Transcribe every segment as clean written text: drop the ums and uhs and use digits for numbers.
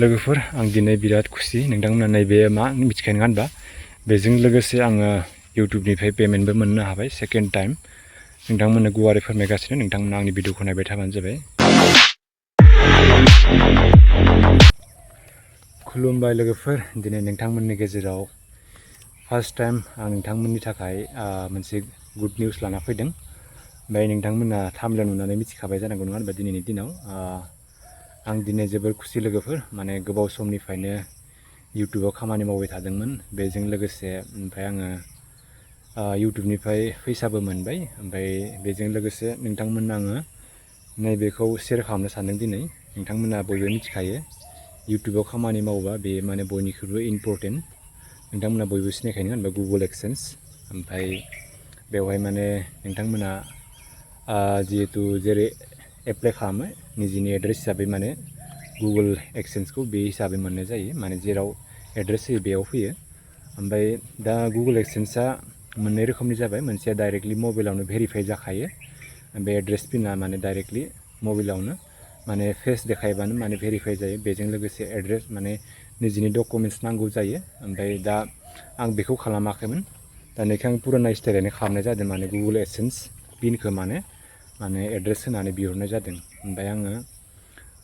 लोगोफोर आं दिनै बिराद खुसि नोंथांमोना नैबे मा मिथिखायो नङा होनबा बेजों लोगोसे आङो इउट्युबनिफ्राय पेमेन्टबो मोननो हाबाय सेकेन्ड टाइम नोंथांमोननो गुवारै फोरमायगासिनो नोंथांमोना आंनि भिडिअखौ नायबाय थाबानो जाबाय। खुलुमबाय लोगोफोर दिनै नोंथांमोननि गेजेराव फार्स्ट टाइम आं नोंथांमोननि थाखाय मोनसे गुड निउस लाना फैदों। ओमफ्राय नोंथांमोना थाम्बनेल नुनानै मिथिखाबाय जानांगौ नङा होनबा दिनैनि दिनाव आं दिनै जोबोर खुसि लोगोफोर माने गोबाव समनिफ्रायनो इउट्युबाव खामानि मावबाय थादोंमोन बेजों लोगोसे ओमफ्राय आङो इउट्युबनिफ्राय फैसाबो मोनबाय ओमफ्राय बेजों लोगोसे नोंथांमोननो आङो नैबेखौ शेयार खालामनो सानदों दिनै। नोंथांमोना बयबो मिथिखायो इउट्युबाव खामानि मावोबा बे माने बयनिख्रुइबो इम्परटेन्ट नोंथांमोना बयबो सिनायखायो होनबा गुगोल एक्सेन्स ओमफ्राय बेवहाय माने नोंथांमोना जिहेतु जेरै एप्लाइ खालामो निजिनि एड्रेस हिसाबै माने गुगोल एक्सेन्सखौ बे हिसाबै मोननाय जायो माने जेराव एड्रेस होयो बेयाव फैयो। ओमफ्राय दा गुगोल एक्सेन्सआ मोननै रोखोमनि जाबाय मोनसेया डाइरेक्टलि मबाइलावनो भेरिफाइ जाखायो बे एड्रेस पिना माने डाइरेक्टलि मबाइलावनो माने फेस देखायबानो माने भेरिफाइ जायो बेजों लोगोसे एड्रेस माने निजिनि डकुमेन्टस नांगौ जायो। ओमफ्राय दा आं बेखौ खालामाखैमोन दा नैखौ आं पुराना स्टाइलैनो खालामनाय जादों माने गुगोल एक्सेन्स पिनखौ माने एड्रेस होनानै बिहरनाय जादों। ओमफ्राय आङो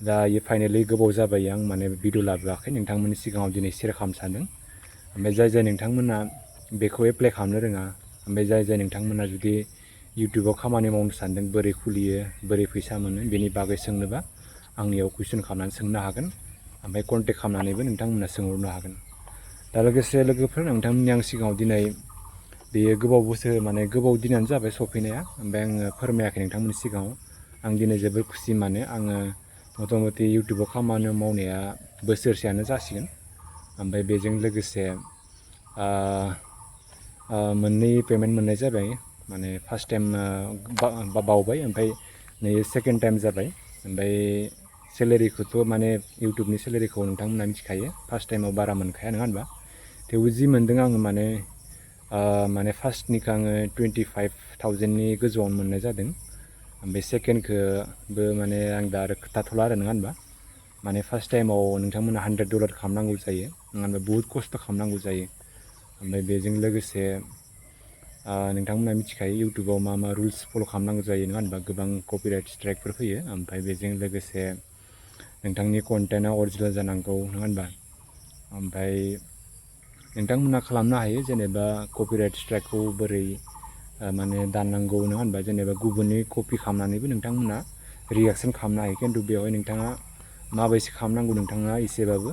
दायो फाइनेलि गोबाव जाबाय आं माने भिडिअ लाबोआखै नोंथांमोननि सिगाङाव दिनै शेयार खालामनो सानदों। ओमफ्राय जाय नोंथांमोना बेखौ एप्लाइ खालामनो रोङा ओमफ्राय जाय नोंथांमोना जुदि इउट्युबाव खामानि मावनो सानदों बोरै खुलियो बोरै फैसा मोनो बेनि बागै सोंनोबा आंनियाव कुइसन खालामनानै सोंनो हागोन ओमफ्राय कन्टेक्ट खालामनानैबो नोंथांमोना सोंहरनो हागोन। दा लोगोसे लोगोफोर नोंथांमोननि आं सिगाङाव दिनै बेयो गोबाव बोसोर माने गोबाव दिनानो जाबाय सफैनाया ओमफ्राय आङो फोरमायाखै नोंथांमोननि सिगाङाव आं दिनै जोबोर खुसि माने आङो मथा मथि इउट्युबाव खामानि मावनाया बोसोरसेयानो जासिगोन। ओमफ्राय बेजों लोगोसे मोननै पेमेन्ट मोननाय जाबाय माने फार्स्ट टाइम बावबाय ओमफ्राय नै सेकेन्ड टाइम जाबाय। ओमफ्राय सेलेरिखौथ' माने इउट्युबनि सेलेरिखौ नोंथांमोना मिथिखायो फार्स्ट टाइमाव बारा मोनखाया नङा होनबा थेवबो जि मोन्दों आङो माने फार्स्टनिखौ आङो 25,000नि गोजौआवनो मोननाय जादों। ओमफ्राय सेकेन्डखौबो माने आं दा आरो खोथाथ'ला आरो नङा होनबा माने फार्स्ट टाइमाव नोंथांमोना $100 खालामनांगौ जायो नङा होनबा बुहुत खस्थ' खालामनांगौ जायो। ओमफ्राय बेजों लोगोसे नोंथांमोना मिथिखायो इउट्युबाव मा मा रुल्स फल' खालामनांगौ जायो नङा होनबा गोबां कपिराइट स्ट्राइकफोर फैयो। ओमफ्राय बेजों लोगोसे नोंथांनि कन्टेन्टआ अरिजिनेल जानांगौ नङा होनबा ओमफ्राय नोंथांमोना खालामनो हायो जेनेबा कपिराइट स्ट्राइकखौ बोरै माने दाननांगौ नङा होनबा जेनेबा गुबुननि कपि खालामनानैबो नोंथांमोना रिएक्सन खालामनो हायो खिन्थु बेवहाय नोंथाङा माबायदि खालामनांगौ नोंथाङा एसेबाबो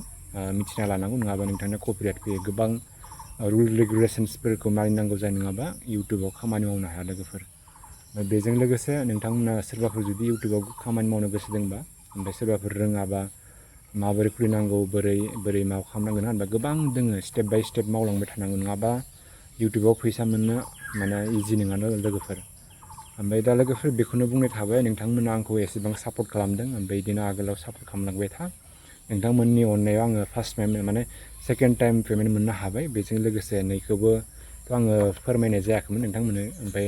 मिथिना लानांगौ नङाबा नोंथांनो कपिराइट फैयो गोबां रुल रेगुलेसन्सफोरखौ मानिनांगौ जायो नङाबा इउट्युबाव खामानि मावनो हाया लोगोफोर। बेजों लोगोसे नोंथांमोना सोरबाफोर जुदि इउट्युबाव खामानि मावनो गोसो दंबा ओमफ्राय सोरबाफोर रोङाबा माबोरै खुलिनांगौ बोरै मा खालामनांगौ नङा होनबा गोबां दोङो स्टेप बाय स्टेप मावलांबाय थानांगौ नङाबा इउट्युबाव फैसा मोननो माने इजि नङा लोगोफोर। ओमफ्राय दा लोगोफोर बेखौनो बुंनाय थाबाय नोंथांमोना आंखौ एसेबां सापर्ट खालामदों ओमफ्राय बिदिनो आगोलाव सापर्ट खालामलांबाय था नोंथांमोननि अननायाव आङो फार्स्ट टाइम माने सेकेन्ड टाइम पेमेन्ट मोननो हाबाय बेजों लोगोसे नैखौबोथ' आङो फोरमायनाय जायाखैमोन नोंथांमोननो ओमफ्राय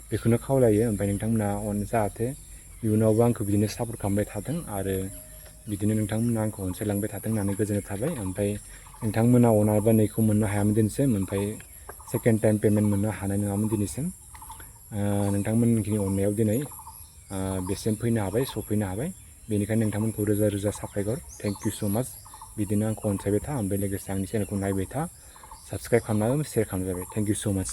बेखौनो खावलायो ओमफ्राय नोंथांमोना जाहाथे इयुनावबो आंखौ बिदिनो सापर्ट खालामबाय थाथों आरो बिदिनो नोंथांमोना आंखौ अनसायलांबाय थाथों होननानै गोजोननाय थाबाय। ओमफ्राय नोंथांमोना अनाबा नैखौ मोननो हायामोन दिनैसिम ओमफ्राय सेकेन्ड टाइम पेमेन्ट मोननो हानाय नङामोन दिनैसिम नोंथांमोननि अननायाव दिनै बेसिम फैनो हाबाय सफैनो हाबाय बेनिखायनो नोंथांमोनखौ रोजा रोजा साबायखर थेंक इउ स' माच बिदिनो आंखौ अनसायबाय था ओमफ्राय लोगोसे आंनि चेनेलखौ नायबाय था साबस्क्राइब खालामनानै शेयार खालामजाबाय थेंक इउ स' माच।